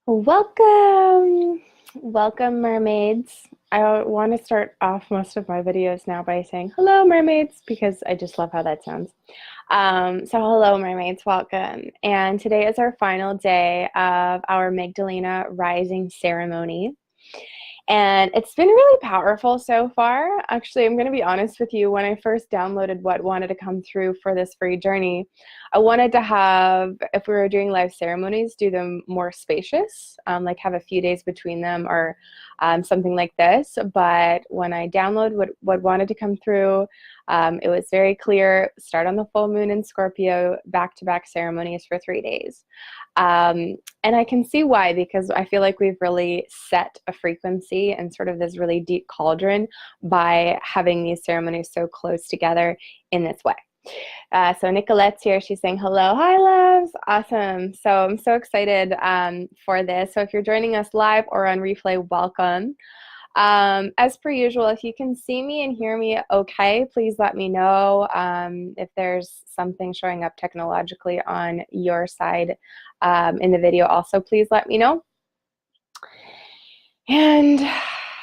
Welcome! Welcome, mermaids. I want to start off most of my videos now by saying hello, mermaids, because I just love how that sounds. So hello, mermaids, welcome. And today is our final day of our Magdalena Rising ceremony. And it's been really powerful so far. Actually, I'm going to be honest with you. When I first downloaded what wanted to come through for this free journey, I wanted to have, if we were doing live ceremonies, do them more spacious, like have a few days between them or something like this. But when I downloaded what wanted to come through, it was very clear, start on the full moon in Scorpio, back-to-back ceremonies for 3 days. And I can see why, because I feel like we've really set a frequency and sort of this really deep cauldron by having these ceremonies so close together in this way. So Nicolette's here. She's saying hello. Hi, loves. Awesome. So I'm so excited for this. So if you're joining us live or on replay, welcome. As per usual, if you can see me and hear me okay, please let me know if there's something showing up technologically on your side in the video. Also, please let me know. And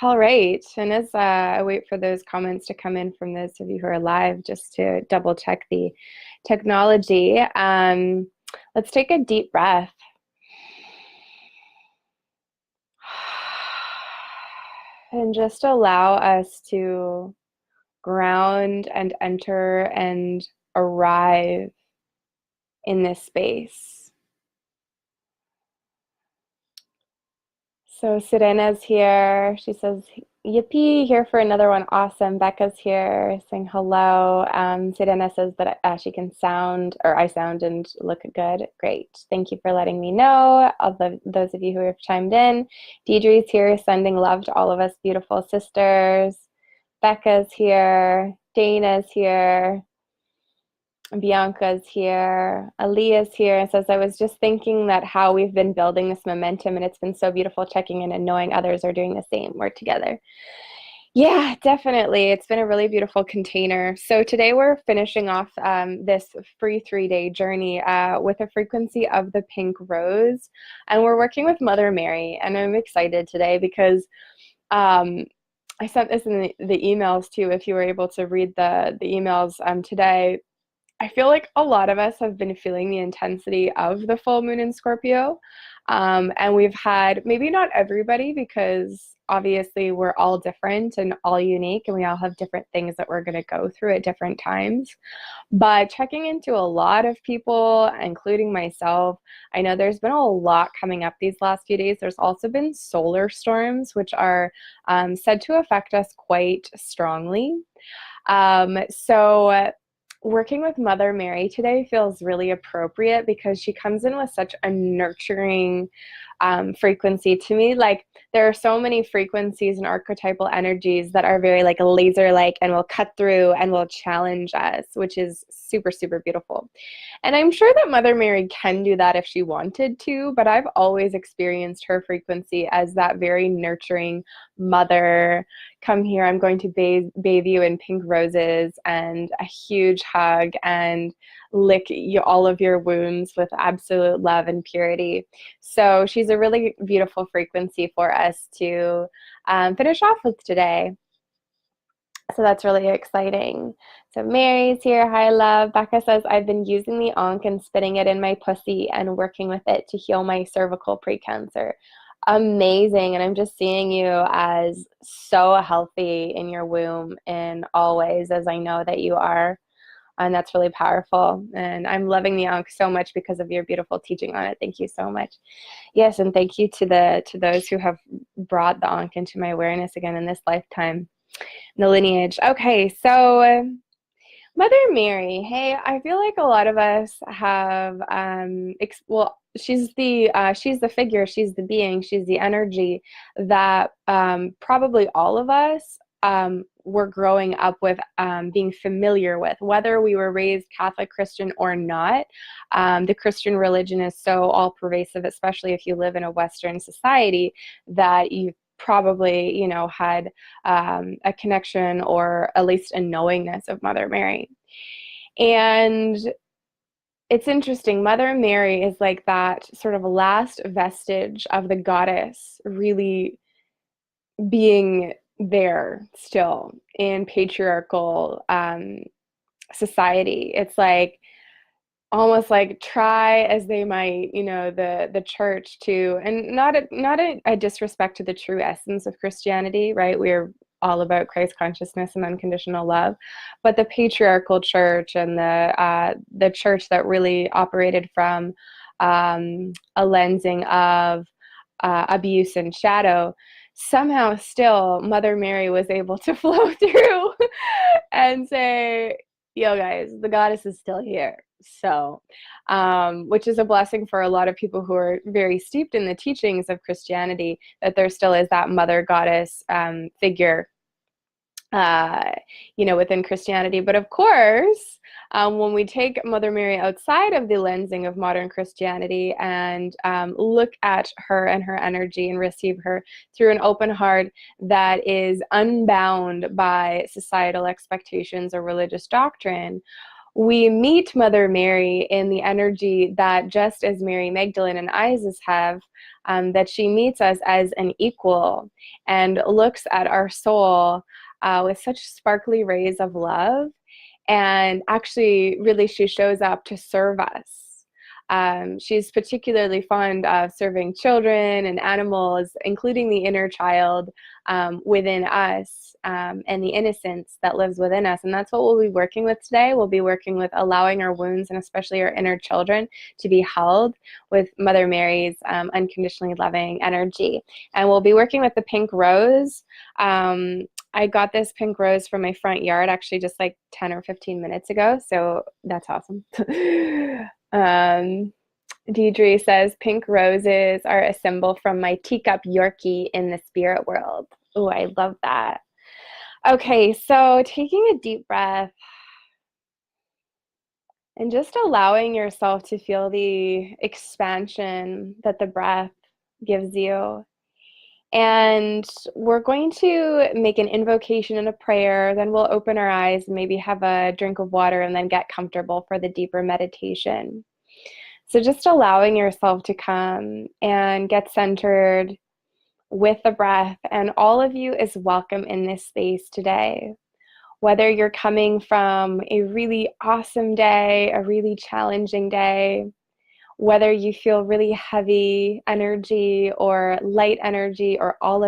all right, and as I wait for those comments to come in from those of you who are live, just to double check the technology, let's take a deep breath. And just allow us to ground and enter and arrive in this space. So Sirena's here. She says, yippee, here for another one. Awesome. Becca's here saying hello. Sirena says that she can sound, or I sound and look good. Great. Thank you for letting me know. Those of you who have chimed in. Deidre's here sending love to all of us beautiful sisters. Becca's here. Dana's here. Bianca's here. Aaliyah's here and says, I was just thinking that how we've been building this momentum and it's been so beautiful checking in and knowing others are doing the same. We're together. Yeah, definitely. It's been a really beautiful container. So today we're finishing off this free 3-day journey with a frequency of the pink rose. And we're working with Mother Mary. And I'm excited today because I sent this in the emails too, if you were able to read the emails today. I feel like a lot of us have been feeling the intensity of the full moon in Scorpio. And we've had, maybe not everybody, because obviously we're all different and all unique, and we all have different things that we're going to go through at different times. But checking into a lot of people, including myself, I know there's been a lot coming up these last few days. There's also been solar storms, which are said to affect us quite strongly. So working with Mother Mary today feels really appropriate because she comes in with such a nurturing frequency to me. Like, there are so many frequencies and archetypal energies that are very like laser-like and will cut through and will challenge us, which is super, super beautiful. And I'm sure that Mother Mary can do that if she wanted to, but I've always experienced her frequency as that very nurturing mother. Come here, I'm going to bathe you in pink roses and a huge hug and lick all of your wounds with absolute love and purity. So she's a really beautiful frequency for us to finish off with today. So that's really exciting. So Mary's here. Hi, love. Becca says, I've been using the Ankh and spitting it in my pussy and working with it to heal my cervical precancer. Amazing. And I'm just seeing you as so healthy in your womb in all ways, as I know that you are. And that's really powerful. And I'm loving the Ankh so much because of your beautiful teaching on it. Thank you so much. Yes, and thank you to those who have brought the Ankh into my awareness again in this lifetime. The lineage. Okay, so Mother Mary. Hey, I feel like a lot of us have well, she's the figure, she's the being, she's the energy that probably all of us were growing up with, being familiar with, whether we were raised Catholic, Christian, or not. The Christian religion is so all pervasive, especially if you live in a Western society, that you probably, had a connection or at least a knowingness of Mother Mary. And it's interesting. Mother Mary is like that sort of last vestige of the goddess really being there still in patriarchal society. It's like almost like try as they might, the church to, and not a disrespect to the true essence of Christianity, right? We're all about Christ consciousness and unconditional love, but the patriarchal church and the church that really operated from a lensing of abuse and shadow, somehow still Mother Mary was able to flow through and say, yo, guys, the goddess is still here. So, which is a blessing for a lot of people who are very steeped in the teachings of Christianity, that there still is that mother goddess figure uh, within Christianity. But of course, when we take Mother Mary outside of the lensing of modern Christianity and look at her and her energy and receive her through an open heart that is unbound by societal expectations or religious doctrine, we meet Mother Mary in the energy that, just as Mary Magdalene and Isis have, that she meets us as an equal and looks at our soul with such sparkly rays of love. And actually, really, she shows up to serve us. She's particularly fond of serving children and animals, including the inner child within us, and the innocence that lives within us. And that's what we'll be working with today. We'll be working with allowing our wounds, and especially our inner children, to be held with Mother Mary's unconditionally loving energy. And we'll be working with the pink rose. I got this pink rose from my front yard actually just like 10 or 15 minutes ago. So that's awesome. Deidre says, pink roses are a symbol from my teacup Yorkie in the spirit world. Oh, I love that. Okay, so taking a deep breath and just allowing yourself to feel the expansion that the breath gives you. And we're going to make an invocation and a prayer, then we'll open our eyes and maybe have a drink of water and then get comfortable for the deeper meditation. So just allowing yourself to come and get centered with the breath, and all of you is welcome in this space today. Whether you're coming from a really awesome day, a really challenging day, whether you feel really heavy energy or light energy or all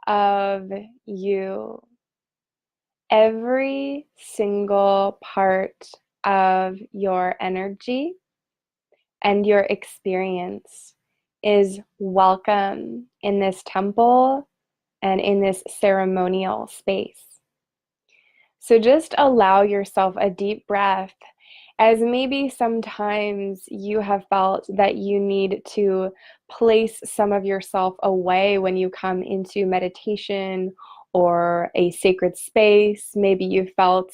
of you, every single part of your energy and your experience is welcome in this temple and in this ceremonial space. So just allow yourself a deep breath, as maybe sometimes you have felt that you need to place some of yourself away when you come into meditation or a sacred space. Maybe you felt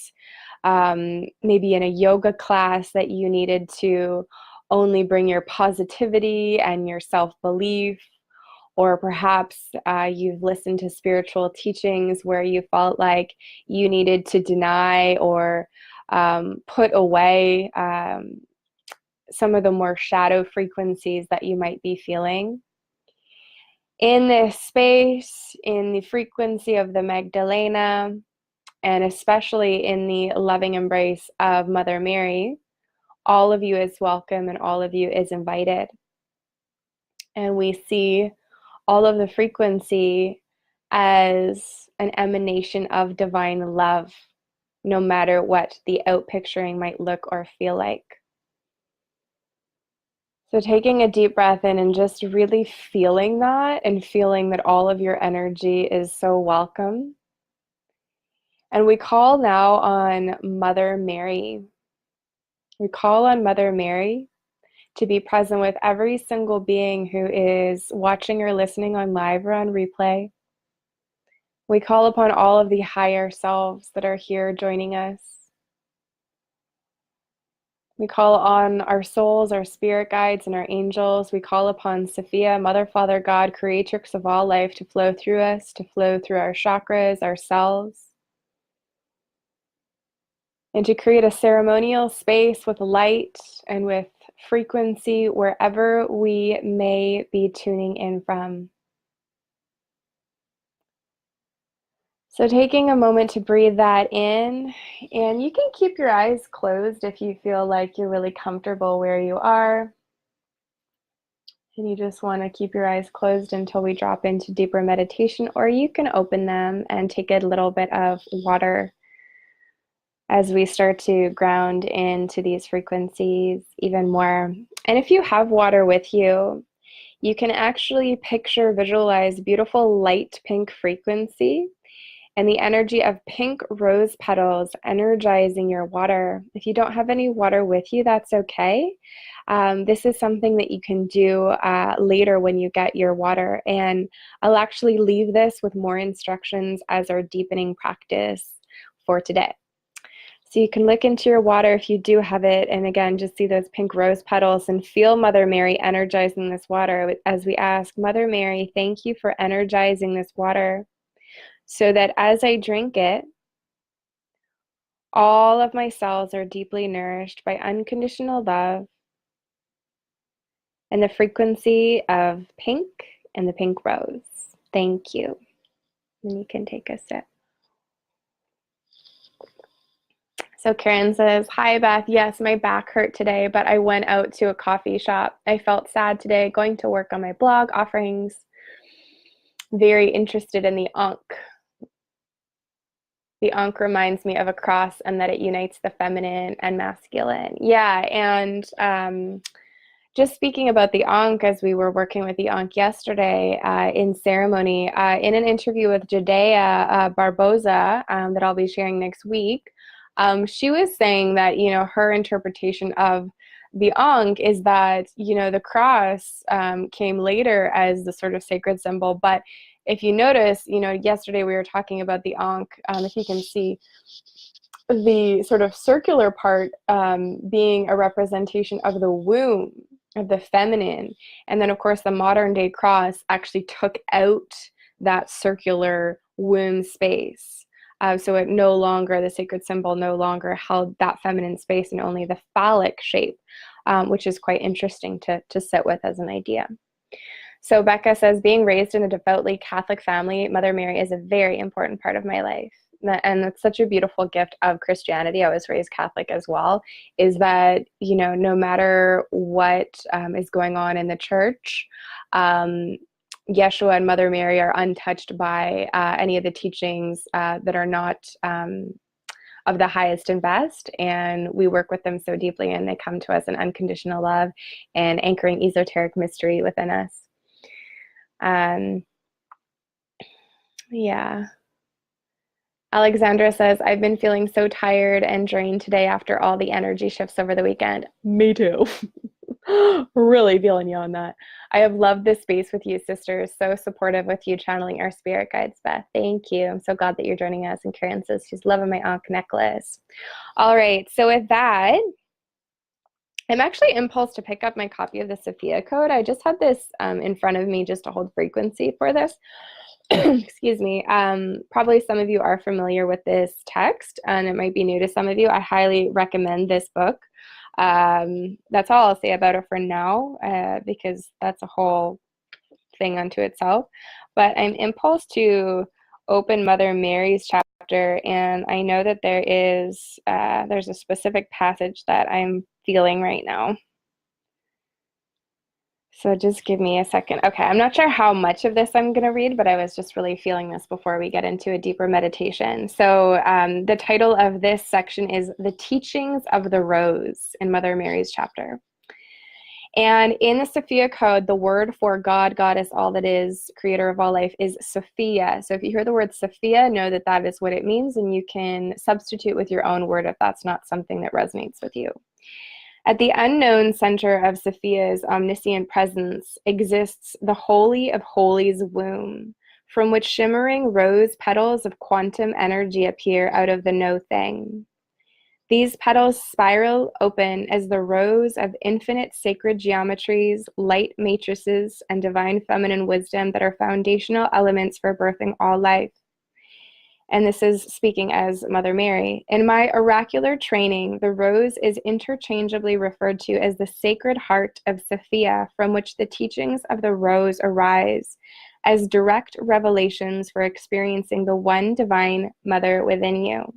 maybe in a yoga class that you needed to only bring your positivity and your self-belief. Or perhaps you've listened to spiritual teachings where you felt like you needed to deny or put away some of the more shadow frequencies that you might be feeling. In this space, in the frequency of the Magdalena, and especially in the loving embrace of Mother Mary, all of you is welcome and all of you is invited. And we see all of the frequency as an emanation of divine love, no matter what the outpicturing might look or feel like. So taking a deep breath in and just really feeling that, and feeling that all of your energy is so welcome. And we call now on Mother Mary. We call on Mother Mary to be present with every single being who is watching or listening on live or on replay. We call upon all of the higher selves that are here joining us. We call on our souls, our spirit guides, and our angels. We call upon Sophia, Mother, Father, God, creatrix of all life, to flow through us, to flow through our chakras, our cells. and to create a ceremonial space with light and with frequency wherever we may be tuning in from. So taking a moment to breathe that in, and you can keep your eyes closed if you feel like you're really comfortable where you are. And you just want to keep your eyes closed until we drop into deeper meditation, or you can open them and take a little bit of water as we start to ground into these frequencies even more. And if you have water with you, you can actually picture, visualize beautiful light pink frequency and the energy of pink rose petals energizing your water. If you don't have any water with you, that's okay. This is something that you can do later when you get your water. And I'll actually leave this with more instructions as our deepening practice for today. So you can look into your water if you do have it, and again, just see those pink rose petals and feel Mother Mary energizing this water as we ask, Mother Mary, thank you for energizing this water so that as I drink it, all of my cells are deeply nourished by unconditional love and the frequency of pink and the pink rose. Thank you. And you can take a sip. So Karen says, hi Beth, yes, my back hurt today, but I went out to a coffee shop. I felt sad today, going to work on my blog offerings. Very interested in the Ankh. The Ankh reminds me of a cross and that it unites the feminine and masculine. Yeah, and just speaking about the Ankh, as we were working with the Ankh yesterday in ceremony, in an interview with Judea Barboza that I'll be sharing next week, she was saying that, you know, her interpretation of the Ankh is that, you know, the cross came later as the sort of sacred symbol. But if you notice, you know, yesterday we were talking about the Ankh, if you can see the sort of circular part being a representation of the womb, of the feminine. And then, of course, the modern day cross actually took out that circular womb space. So it no longer, the sacred symbol no longer held that feminine space and only the phallic shape, which is quite interesting to sit with as an idea. So Becca says, being raised in a devoutly Catholic family, Mother Mary is a very important part of my life. And that's such a beautiful gift of Christianity. I was raised Catholic as well, is that, you know, no matter what is going on in the church, Yeshua and Mother Mary are untouched by any of the teachings that are not of the highest and best. And we work with them so deeply, and they come to us in unconditional love and anchoring esoteric mystery within us. Yeah. Alexandra says, I've been feeling so tired and drained today after all the energy shifts over the weekend. Me too. Really feeling you on that. I have loved this space with you, sisters. So supportive with you channeling our spirit guides, Beth. Thank you. I'm so glad that you're joining us. And Karen says she's loving my Ankh necklace. All right. So with that, I'm actually impulsed to pick up my copy of the Sophia Code. I just had this in front of me just to hold frequency for this. Excuse me. Probably some of you are familiar with this text, and it might be new to some of you. I highly recommend this book. That's all I'll say about it for now, because that's a whole thing unto itself. But I'm impulsed to open Mother Mary's chapter, and I know that there's a specific passage that I'm feeling right now. So just give me a second. Okay, I'm not sure how much of this I'm going to read, but I was just really feeling this before we get into a deeper meditation. So the title of this section is The Teachings of the Rose in Mother Mary's chapter. And in the Sophia Code, the word for God, Goddess, all that is, creator of all life, is Sophia. So if you hear the word Sophia, know that that is what it means, and you can substitute with your own word if that's not something that resonates with you. At the unknown center of Sophia's omniscient presence exists the Holy of Holies womb, from which shimmering rose petals of quantum energy appear out of the no thing. These petals spiral open as the rows of infinite sacred geometries, light matrices, and divine feminine wisdom that are foundational elements for birthing all life. And this is speaking as Mother Mary. In my oracular training, the rose is interchangeably referred to as the Sacred Heart of Sophia, from which the teachings of the rose arise as direct revelations for experiencing the one divine mother within you.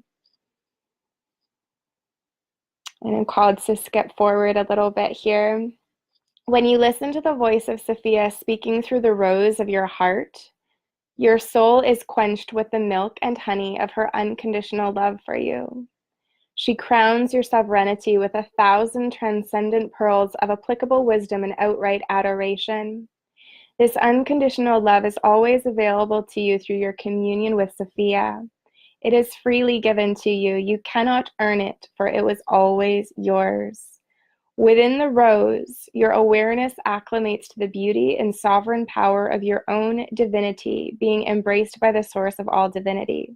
And I'm called to skip forward a little bit here. When you listen to the voice of Sophia speaking through the rose of your heart, your soul is quenched with the milk and honey of her unconditional love for you. She crowns your sovereignty with 1,000 transcendent pearls of applicable wisdom and outright adoration. This unconditional love is always available to you through your communion with Sophia. It is freely given to you. You cannot earn it, for it was always yours. Within the rose, your awareness acclimates to the beauty and sovereign power of your own divinity, being embraced by the source of all divinity.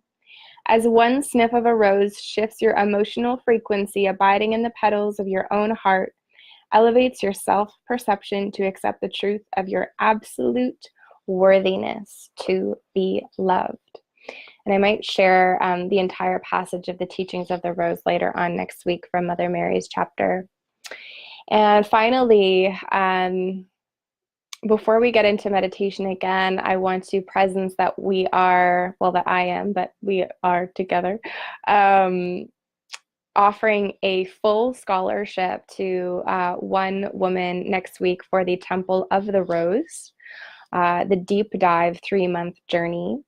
As one sniff of a rose shifts your emotional frequency, abiding in the petals of your own heart, elevates your self-perception to accept the truth of your absolute worthiness to be loved. And I might share the entire passage of the teachings of the rose later on next week from Mother Mary's chapter. And finally, before we get into meditation again, I want to presence that we are, well, that I am, but we are together, offering a full scholarship to one woman next week for the Temple of the Rose, the Deep Dive 3-month journey.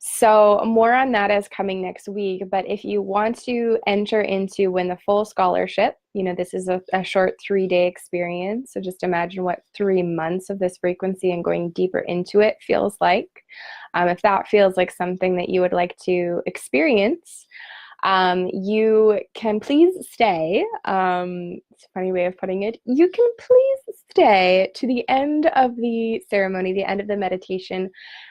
So more on that is coming next week, but if you want to enter into win the full scholarship, this is a short 3-day experience. So just imagine what 3 months of this frequency and going deeper into it feels like. If that feels like something that you would like to experience, you can please stay. It's a funny way of putting it. You can please stay to the end of the ceremony, the end of the meditation,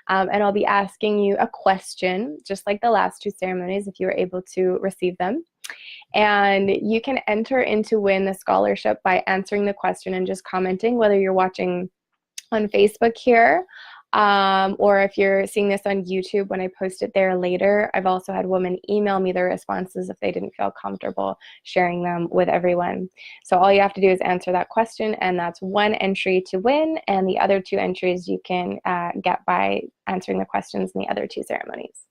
and I'll be asking you a question, just like the last 2 ceremonies, if you were able to receive them. And you can enter into win the scholarship by answering the question and just commenting, whether you're watching on Facebook here, or if you're seeing this on YouTube when I post it there later. I've also had women email me their responses if they didn't feel comfortable sharing them with everyone. So all you have to do is answer that question, and that's 1 entry to win, and the other 2 entries you can get by answering the questions in the other 2 ceremonies.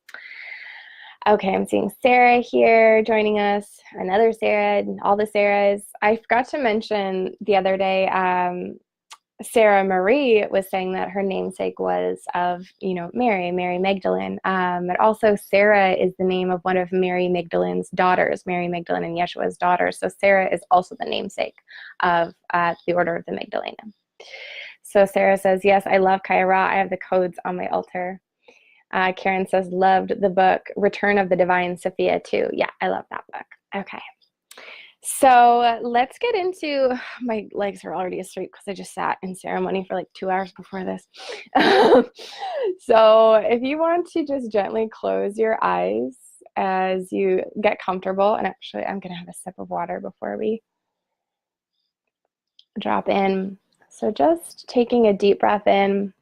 Okay, I'm seeing Sarah here joining us, another Sarah, and all the Sarahs. I forgot to mention the other day, Sarah Marie was saying that her namesake was of, Mary Magdalene. But also Sarah is the name of one of Mary Magdalene's daughters, Mary Magdalene and Yeshua's daughter. So Sarah is also the namesake of the Order of the Magdalene. So Sarah says, yes, I love Kaira. I have the codes on my altar. Karen says, loved the book Return of the Divine Sophia too. Yeah, I love that book. Okay. So let's get into, my legs are already asleep because I just sat in ceremony for like 2 hours before this. So if you want to just gently close your eyes as you get comfortable, and actually I'm going to have a sip of water before we drop in. So just taking a deep breath in,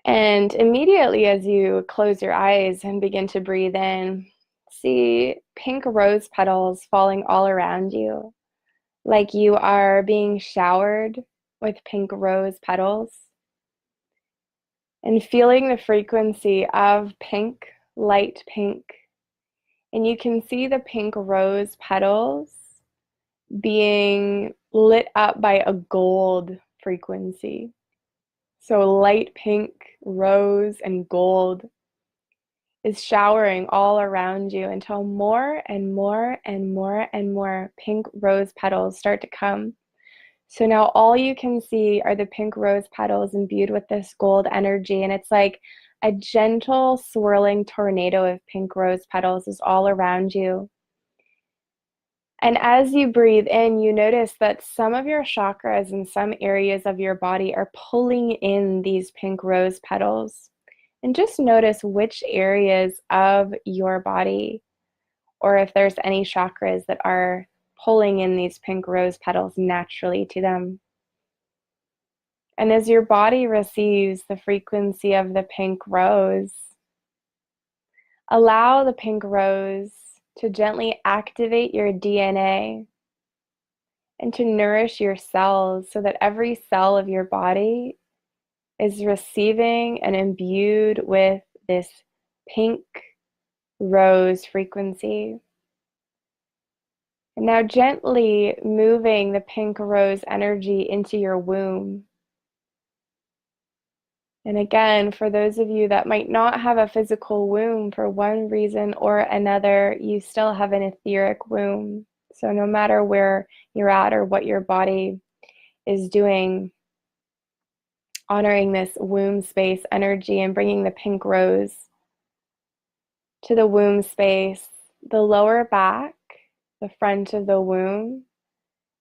and immediately as you close your eyes and begin to breathe in, see pink rose petals falling all around you, like you are being showered with pink rose petals, and feeling the frequency of pink, light pink. And you can see the pink rose petals being lit up by a gold frequency. So light pink, rose, and gold is showering all around you until more and more and more and more pink rose petals start to come. So now all you can see are the pink rose petals imbued with this gold energy, and it's like a gentle swirling tornado of pink rose petals is all around you. And as you breathe in, you notice that some of your chakras and some areas of your body are pulling in these pink rose petals. And just notice which areas of your body, or if there's any chakras that are pulling in these pink rose petals naturally to them. And as your body receives the frequency of the pink rose, Allow the pink rose to gently activate your DNA and to nourish your cells so that every cell of your body is receiving and imbued with this pink rose frequency. And now gently moving the pink rose energy into your womb. And again, for those of you that might not have a physical womb for one reason or another, you still have an etheric womb. So no matter where you're at or what your body is doing, honoring this womb space energy and bringing the pink rose to the womb space, the lower back, the front of the womb,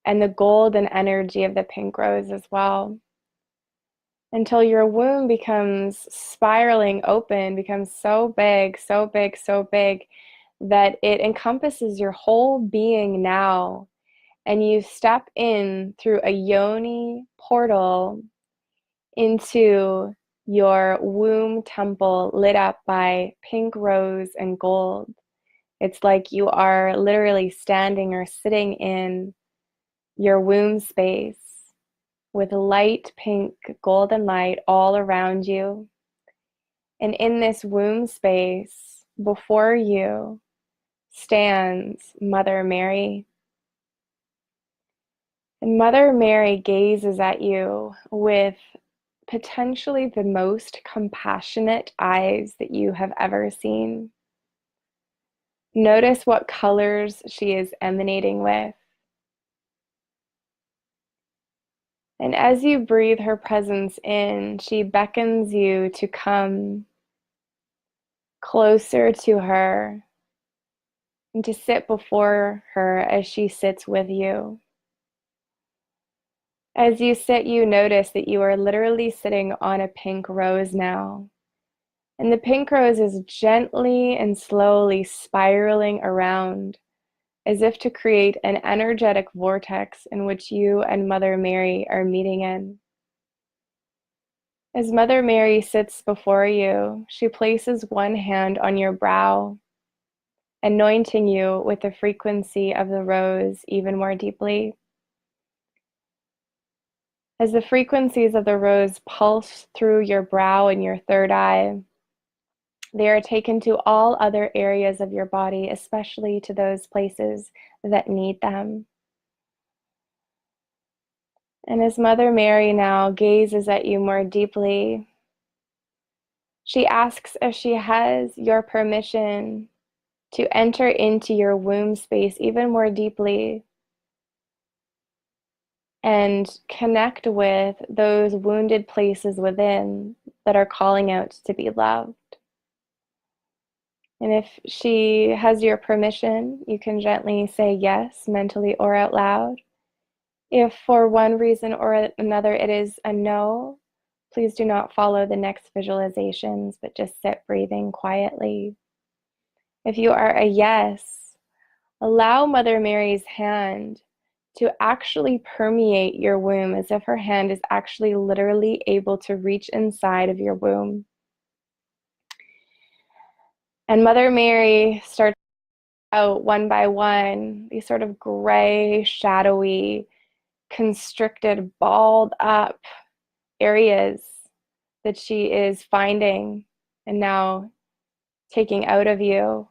and the golden energy of the pink rose as well. Until your womb becomes spiraling open, becomes so big, so big, so big that it encompasses your whole being now. And you step in through a yoni portal into your womb temple lit up by pink rose and gold. It's like you are literally standing or sitting in your womb space with light pink golden light all around you. And in this womb space before you stands Mother Mary. And Mother Mary gazes at you with potentially the most compassionate eyes that you have ever seen. Notice what colors she is emanating with. And as you breathe her presence in, she beckons you to come closer to her and to sit before her as she sits with you. As you sit, you notice that you are literally sitting on a pink rose now. And the pink rose is gently and slowly spiraling around as if to create an energetic vortex in which you and Mother Mary are meeting in. As Mother Mary sits before you, she places one hand on your brow, anointing you with the frequency of the rose even more deeply. As the frequencies of the rose pulse through your brow and your third eye, they are taken to all other areas of your body, especially to those places that need them. And as Mother Mary now gazes at you more deeply, she asks if she has your permission to enter into your womb space even more deeply and connect with those wounded places within that are calling out to be loved. And if she has your permission, you can gently say yes, mentally or out loud. If for one reason or another it is a no, please do not follow the next visualizations, but just sit breathing quietly. If you are a yes, allow Mother Mary's hand to actually permeate your womb as if her hand is actually literally able to reach inside of your womb. And Mother Mary starts out one by one, these sort of gray, shadowy, constricted, balled up areas that she is finding and now taking out of you.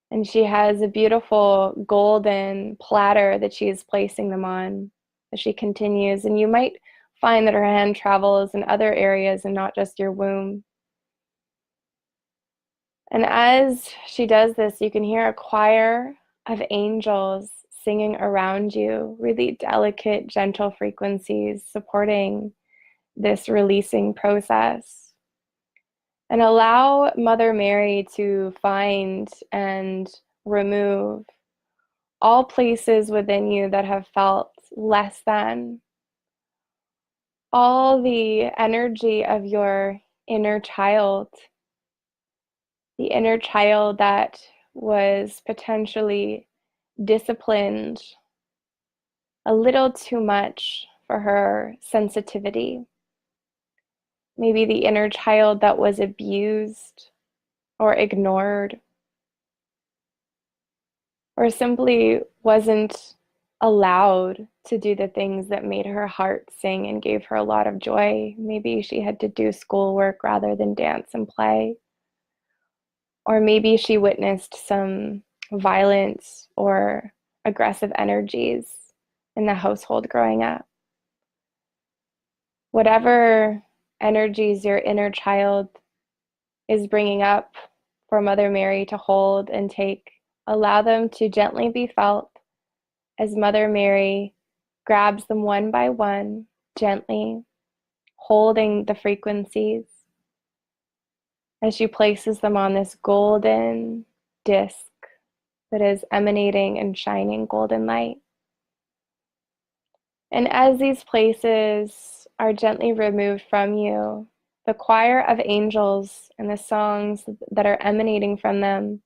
And she has a beautiful golden platter that she is placing them on as she continues. And you might find that her hand travels in other areas and not just your womb. And as she does this, you can hear a choir of angels singing around you, really delicate, gentle frequencies supporting this releasing process. And allow Mother Mary to find and remove all places within you that have felt less than, all the energy of your inner child, the inner child that was potentially disciplined a little too much for her sensitivity. Maybe the inner child that was abused or ignored, or simply wasn't allowed to do the things that made her heart sing and gave her a lot of joy. Maybe she had to do schoolwork rather than dance and play. Or maybe she witnessed some violence or aggressive energies in the household growing up. Whatever energies your inner child is bringing up for Mother Mary to hold and take, allow them to gently be felt as Mother Mary grabs them one by one, gently holding the frequencies as she places them on this golden disc that is emanating and shining golden light. And as these places are gently removed from you, the choir of angels and the songs that are emanating from them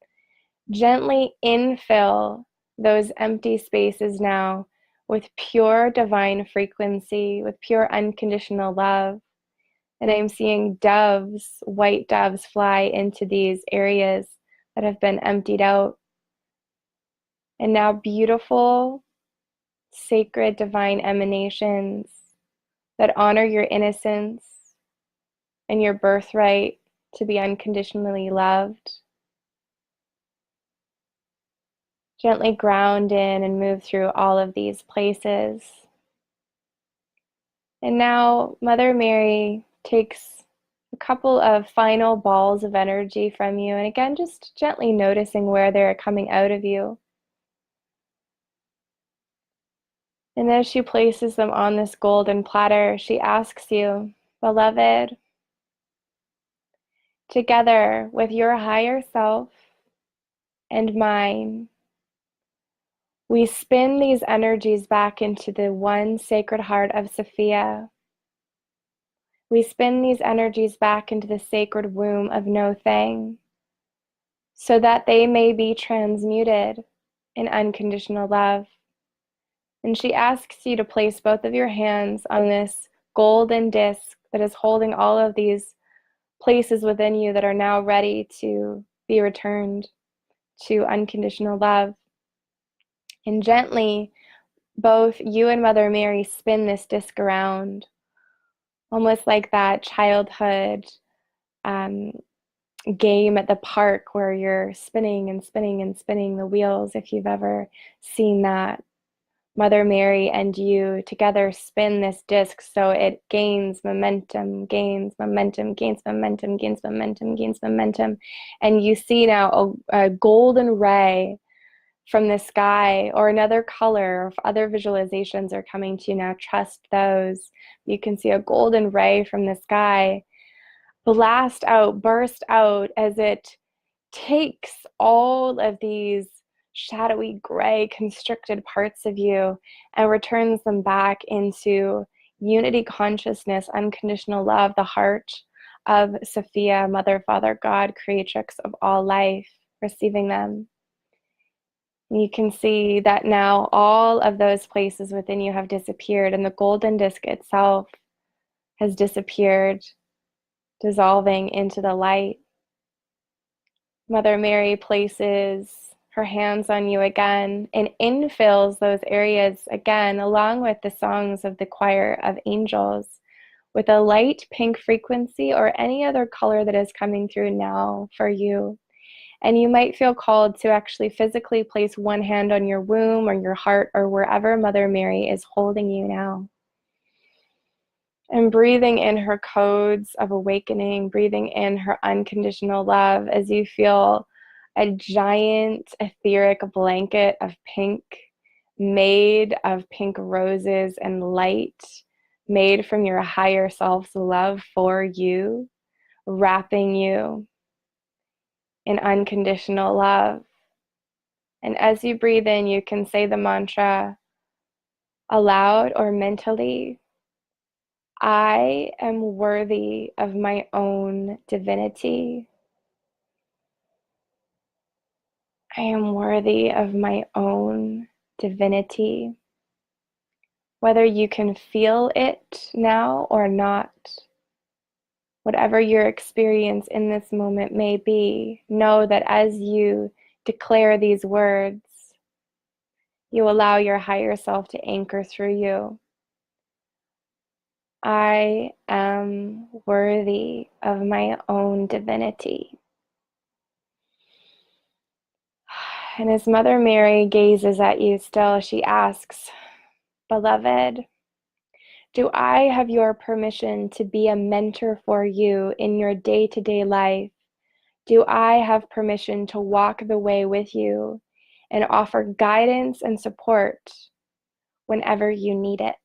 gently infill those empty spaces now with pure divine frequency, with pure unconditional love. And I'm seeing doves, white doves, fly into these areas that have been emptied out. And now beautiful, sacred, divine emanations that honor your innocence and your birthright to be unconditionally loved. Gently ground in and move through all of these places. And now Mother Mary takes a couple of final balls of energy from you. And again, just gently noticing where they're coming out of you. And as she places them on this golden platter, she asks you, beloved, together with your higher self and mine, we spin these energies back into the one sacred heart of Sophia. We spin these energies back into the sacred womb of No Thing, so that they may be transmuted in unconditional love. And she asks you to place both of your hands on this golden disc that is holding all of these places within you that are now ready to be returned to unconditional love. And gently, both you and Mother Mary spin this disc around, almost like that childhood game at the park where you're spinning and spinning and spinning the wheels. If you've ever seen that, Mother Mary and you together spin this disc so it gains momentum, gains momentum, gains momentum, gains momentum, gains momentum. And you see now a golden ray from the sky or another color, or if other visualizations are coming to you now, trust those. You can see a golden ray from the sky blast out, burst out as it takes all of these shadowy, gray, constricted parts of you and returns them back into unity consciousness, unconditional love, the heart of Sophia, Mother, Father, God, creatrix of all life, receiving them. You can see that now all of those places within you have disappeared, and the golden disc itself has disappeared, dissolving into the light. Mother Mary places her hands on you again and infills those areas again, along with the songs of the choir of angels, with a light pink frequency or any other color that is coming through now for you. And you might feel called to actually physically place one hand on your womb or your heart or wherever Mother Mary is holding you now. And breathing in her codes of awakening, breathing in her unconditional love as you feel a giant etheric blanket of pink, made of pink roses and light, made from your higher self's love for you, wrapping you in unconditional love. And as you breathe in, you can say the mantra aloud or mentally. I am worthy of my own divinity. I am worthy of my own divinity. Whether you can feel it now or not, Whatever your experience in this moment may be, know that as you declare these words, you allow your higher self to anchor through you. I am worthy of my own divinity. And as Mother Mary gazes at you still, she asks, Beloved, do I have your permission to be a mentor for you in your day-to-day life? Do I have permission to walk the way with you and offer guidance and support whenever you need it?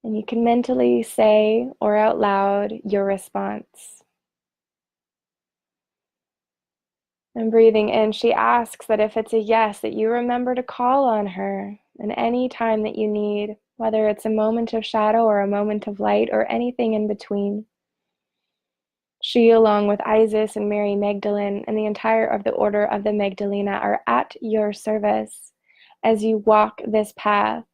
And you can mentally say or out loud your response. And breathing in, she asks that if it's a yes, that you remember to call on her in any time that you need, whether it's a moment of shadow or a moment of light or anything in between. She, along with Isis and Mary Magdalene and the entire of the Order of the Magdalena, are at your service as you walk this path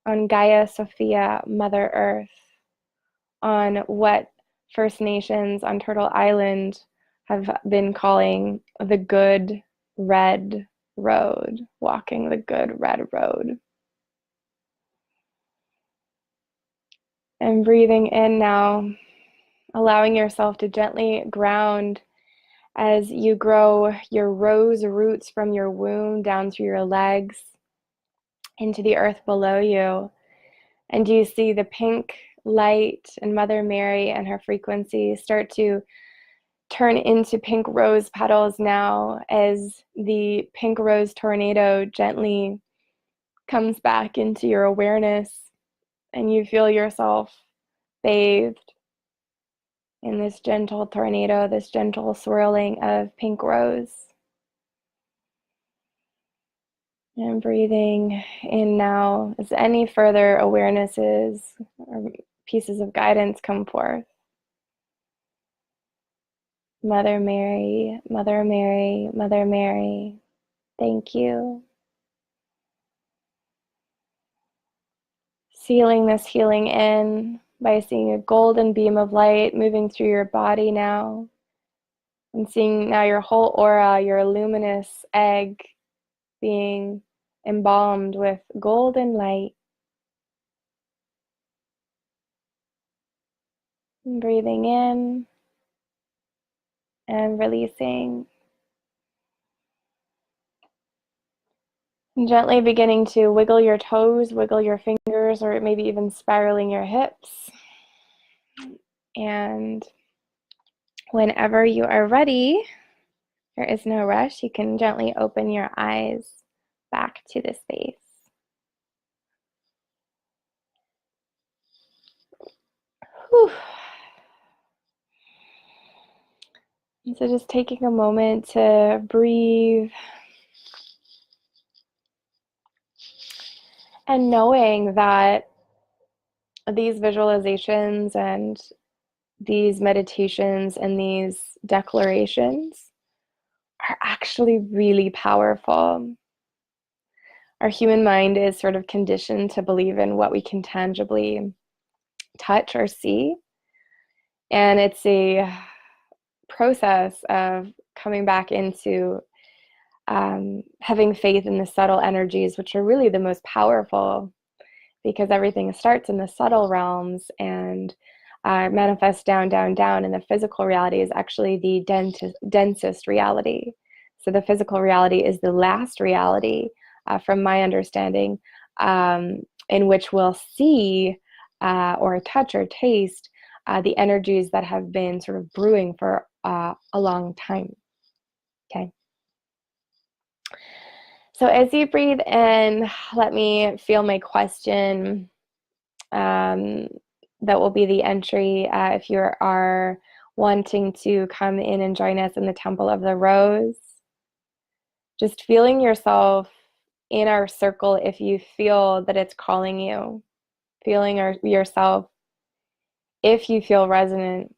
on Gaia Sophia, Mother Earth, on what First Nations on Turtle Island have been calling the Good Red Road, walking the Good Red Road. And breathing in now, allowing yourself to gently ground as you grow your rose roots from your womb down through your legs into the earth below you. And you see the pink light and Mother Mary and her frequency start to turn into pink rose petals now as the pink rose tornado gently comes back into your awareness and you feel yourself bathed in this gentle tornado, this gentle swirling of pink rose. And breathing in now as any further awarenesses or pieces of guidance come forth. Mother Mary, Mother Mary, Mother Mary, thank you. Sealing this healing in by seeing a golden beam of light moving through your body now. And seeing now your whole aura, your luminous egg, being embalmed with golden light. And breathing in and releasing. And gently beginning to wiggle your toes, wiggle your fingers, or maybe even spiraling your hips. And whenever you are ready, there is no rush. You can gently open your eyes back to the space. Whew. And so just taking a moment to breathe and knowing that these visualizations and these meditations and these declarations are actually really powerful. Our human mind is sort of conditioned to believe in what we can tangibly touch or see. And it's a process of coming back into having faith in the subtle energies, which are really the most powerful, because everything starts in the subtle realms and manifests down, down, down. And the physical reality is actually the densest reality. So the physical reality is the last reality, from my understanding, in which we'll see or touch or taste the energies that have been sort of brewing for a long time. Okay. So as you breathe in, let me feel my question. That will be the entry if you are wanting to come in and join us in the Temple of the Rose. Just feeling yourself in our circle if you feel that it's calling you. Feeling yourself if you feel resonant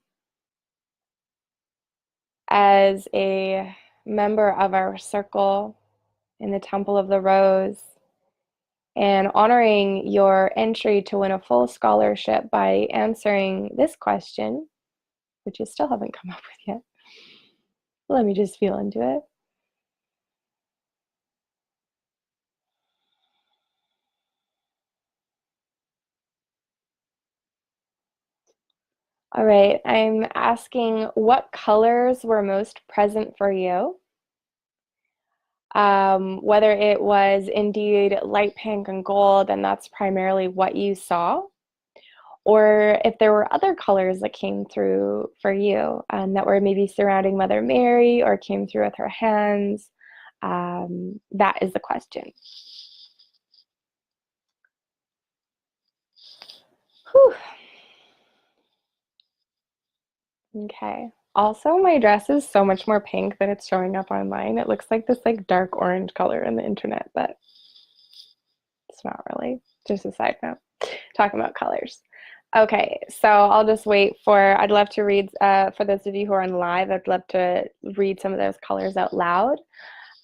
as a member of our circle in the Temple of the Rose. and honoring your entry to win a full scholarship by answering this question, which I still haven't come up with yet. Let me just feel into it. All right, I'm asking what colors were most present for you? Whether it was indeed light pink and gold, and that's primarily what you saw, or if there were other colors that came through for you that were maybe surrounding Mother Mary or came through with her hands. That is the question. Whew. Okay. Also, my dress is so much more pink than it's showing up online. It looks like this like dark orange color in the internet, but it's not really. Just a side note. Talking about colors. Okay, so I'll just wait for, I'd love to read, for those of you who are on live, I'd love to read some of those colors out loud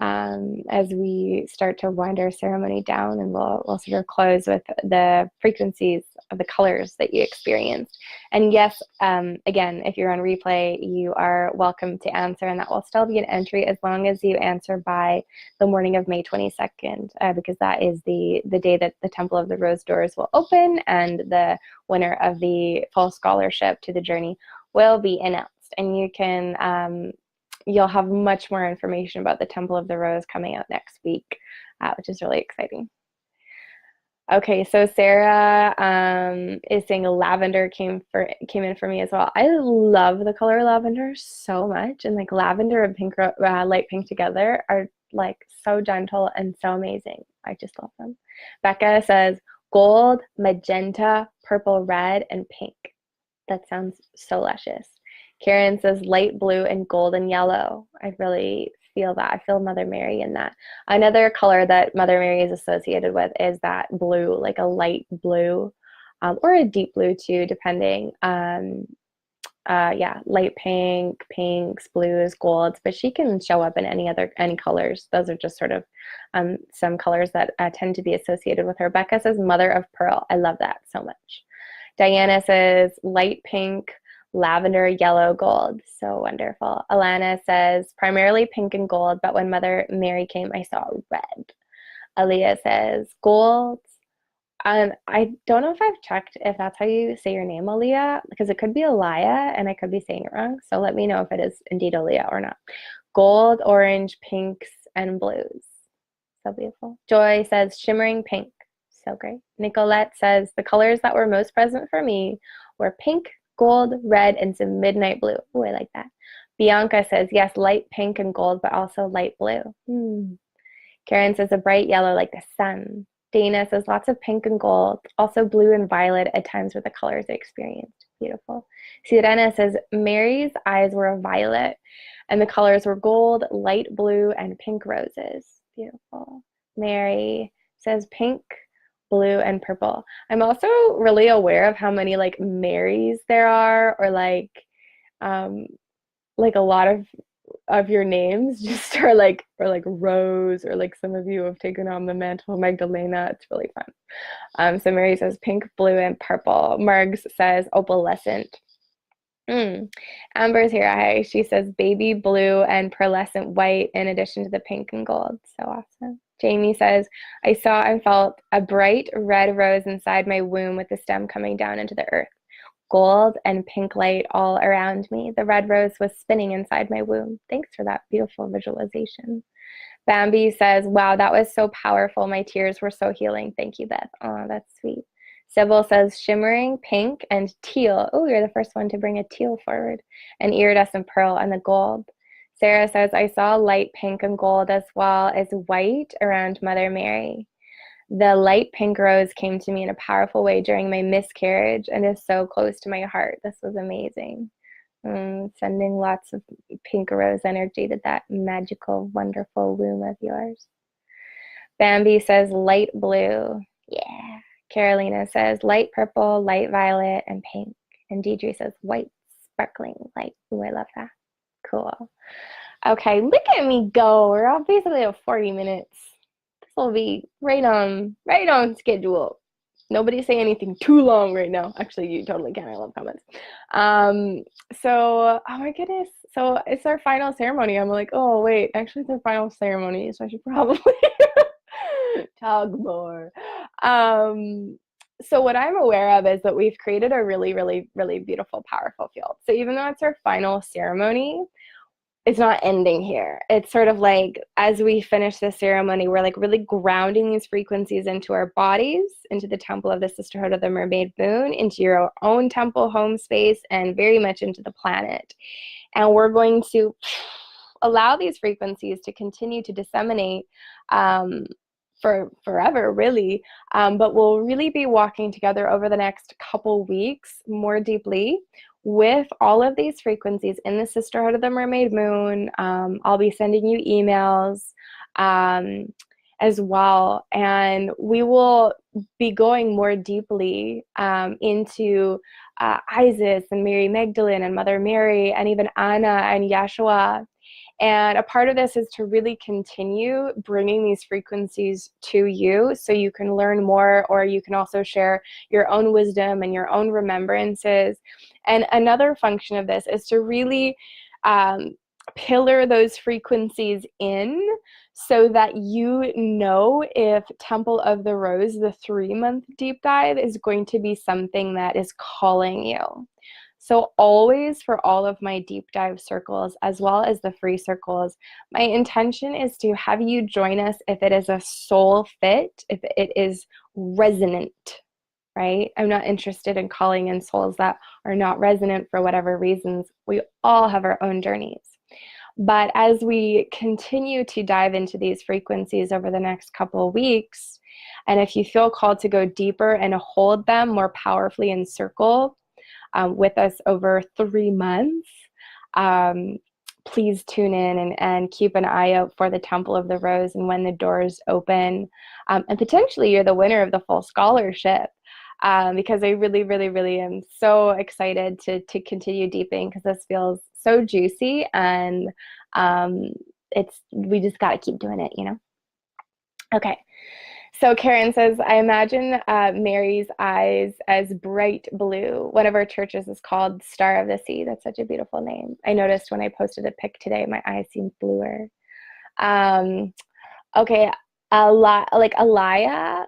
as we start to wind our ceremony down, and we'll sort of close with the frequencies of the colors that you experienced. And yes, again, if you're on replay, you are welcome to answer, and that will still be an entry as long as you answer by the morning of May 22nd, because that is the day that the Temple of the Rose doors will open, and the winner of the full scholarship to the journey will be announced. And you can you'll have much more information about the Temple of the Rose coming out next week, which is really exciting. Okay, so Sarah is saying lavender came in for me as well. I love the color lavender so much, and like lavender and pink, light pink together are like so gentle and so amazing. I just love them. Becca says gold, magenta, purple, red, and pink. That sounds so luscious. Karen says light blue and gold and yellow. I really feel that. I feel Mother Mary in that. Another color that Mother Mary is associated with is that blue, like a light blue, or a deep blue too, depending. Yeah, light pink, pinks, blues, golds, but she can show up in any colors. Those are just sort of some colors that tend to be associated with her. Becca says mother of pearl. I love that so much. Diana says light pink, lavender, yellow, gold. So wonderful. Alana says primarily pink and gold, but when Mother Mary came, I saw red. Aaliyah says gold. I don't know if I've checked if that's how you say your name, Aaliyah, because it could be Aliyah and I could be saying it wrong. So let me know if it is indeed Aaliyah or not. Gold, orange, pinks, and blues. So beautiful. Joy says shimmering pink. So great. Nicolette says the colors that were most present for me were pink, gold, red, and some midnight blue. Oh, I like that. Bianca says yes, light pink and gold, but also light blue. Karen says a bright yellow like the sun. Dana says lots of pink and gold, also blue and violet at times were the colors I experienced. Beautiful. Sirena says Mary's eyes were a violet and the colors were gold, light blue, and pink roses. Beautiful. Mary says pink, blue, and purple. I'm also really aware of how many like Marys there are, or like a lot of your names just are like, or like Rose, or like some of you have taken on the mantle of Magdalena. It's really fun. So Mary says pink, blue, and purple. Margs says opalescent. Amber's here. Hi. She says baby blue and pearlescent white in addition to the pink and gold. So awesome. Jamie says, I saw and felt a bright red rose inside my womb with the stem coming down into the earth. Gold and pink light all around me. The red rose was spinning inside my womb. Thanks for that beautiful visualization. Bambi says, wow, that was so powerful. My tears were so healing. Thank you, Beth. Oh, that's sweet. Sybil says shimmering pink and teal. Oh, you're the first one to bring a teal forward. And iridescent pearl and the gold. Sarah says, I saw light pink and gold as well as white around Mother Mary. The light pink rose came to me in a powerful way during my miscarriage and is so close to my heart. This was amazing. Sending lots of pink rose energy to that magical, wonderful womb of yours. Bambi says light blue. Yeah. Carolina says light purple, light violet, and pink. And Deidre says white, sparkling light. Ooh, I love that. Cool. Okay, look at me go. We're all basically at 40 minutes. It's will be right on schedule. Nobody say anything too long right now. Actually, you totally can. I love comments. So, oh my goodness. So it's our final ceremony. I'm like, oh wait, actually it's our final ceremony, so I should probably talk more. So what I'm aware of is that we've created a really, really, really beautiful, powerful field. So even though it's our final ceremony, it's not ending here. It's sort of like as we finish the ceremony, we're like really grounding these frequencies into our bodies, into the temple of the Sisterhood of the Mermaid Moon, into your own temple home space, and very much into the planet. And we're going to allow these frequencies to continue to disseminate for forever, really. But we'll really be walking together over the next couple weeks more deeply with all of these frequencies in the Sisterhood of the Mermaid Moon. I'll be sending you emails as well, and we will be going more deeply into Isis and Mary Magdalene and Mother Mary and even Anna and Yeshua. And a part of this is to really continue bringing these frequencies to you so you can learn more, or you can also share your own wisdom and your own remembrances. And another function of this is to really pillar those frequencies in so that you know if Temple of the Rose, the 3-month deep dive, is going to be something that is calling you. So always, for all of my deep dive circles, as well as the free circles, my intention is to have you join us if it is a soul fit, if it is resonant, right? I'm not interested in calling in souls that are not resonant for whatever reasons. We all have our own journeys. But as we continue to dive into these frequencies over the next couple of weeks, and if you feel called to go deeper and hold them more powerfully in circle with us over 3 months, please tune in and keep an eye out for the Temple of the Rose and when the doors open. And potentially you're the winner of the full scholarship. Because I really, really, really am so excited to continue deepening, because this feels so juicy, and we just got to keep doing it, you know? Okay. So Karen says, I imagine Mary's eyes as bright blue. One of our churches is called Star of the Sea. That's such a beautiful name. I noticed when I posted a pic today, my eyes seemed bluer. Okay. Aliyah,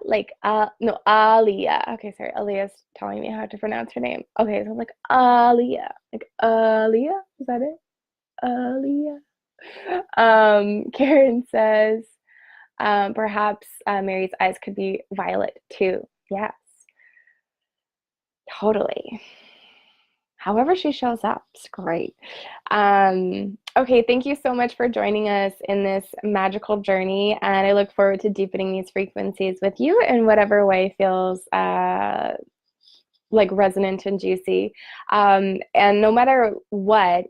no, Aliyah. Okay, sorry, Aliyah's telling me how to pronounce her name. Okay, so like Aliyah, like Aliyah, is that it? Aliyah. Karen says, perhaps Mary's eyes could be violet too. Yes, totally. However she shows up, it's great. Okay, thank you so much for joining us in this magical journey, and I look forward to deepening these frequencies with you in whatever way feels like resonant and juicy. And no matter what,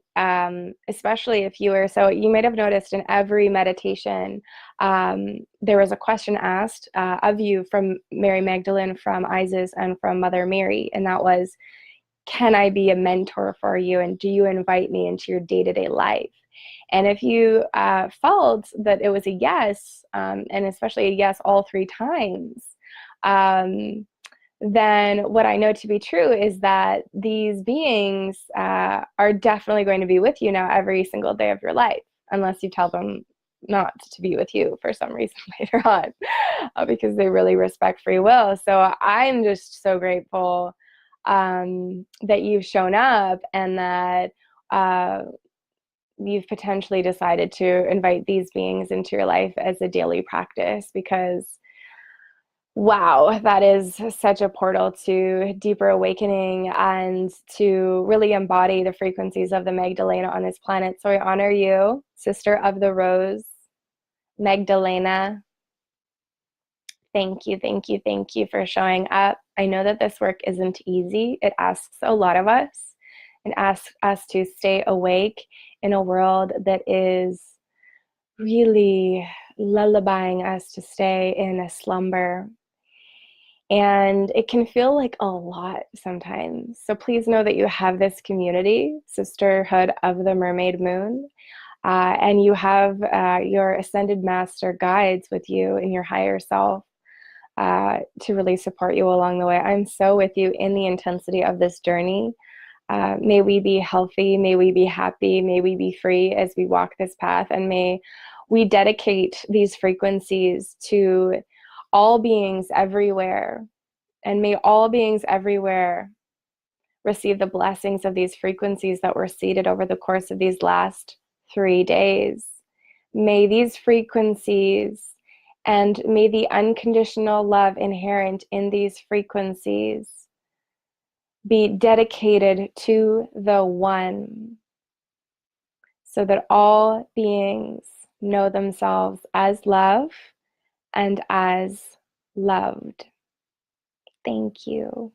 especially if you might have noticed in every meditation, there was a question asked of you from Mary Magdalene, from Isis, and from Mother Mary, and that was, can I be a mentor for you, and do you invite me into your day-to-day life? And if you felt that it was a yes, and especially a yes all 3 times, then what I know to be true is that these beings are definitely going to be with you now every single day of your life, unless you tell them not to be with you for some reason later on, because they really respect free will. So I'm just so grateful that you've shown up, and that you've potentially decided to invite these beings into your life as a daily practice, because wow, that is such a portal to deeper awakening and to really embody the frequencies of the Magdalena on this planet. So I honor you, Sister of the Rose, Magdalena. Thank you, thank you, thank you for showing up. I know that this work isn't easy. It asks a lot of us, and asks us to stay awake in a world that is really lullabying us to stay in a slumber. And it can feel like a lot sometimes. So please know that you have this community, Sisterhood of the Mermaid Moon. and you have your ascended master guides with you in your higher self to really support you along the way. I'm so with you in the intensity of this journey. May we be healthy, may we be happy, may we be free as we walk this path, and may we dedicate these frequencies to all beings everywhere, and may all beings everywhere receive the blessings of these frequencies that were seeded over the course of these last 3 days. May these frequencies and may the unconditional love inherent in these frequencies be dedicated to the one, so that all beings know themselves as love and as loved. Thank you.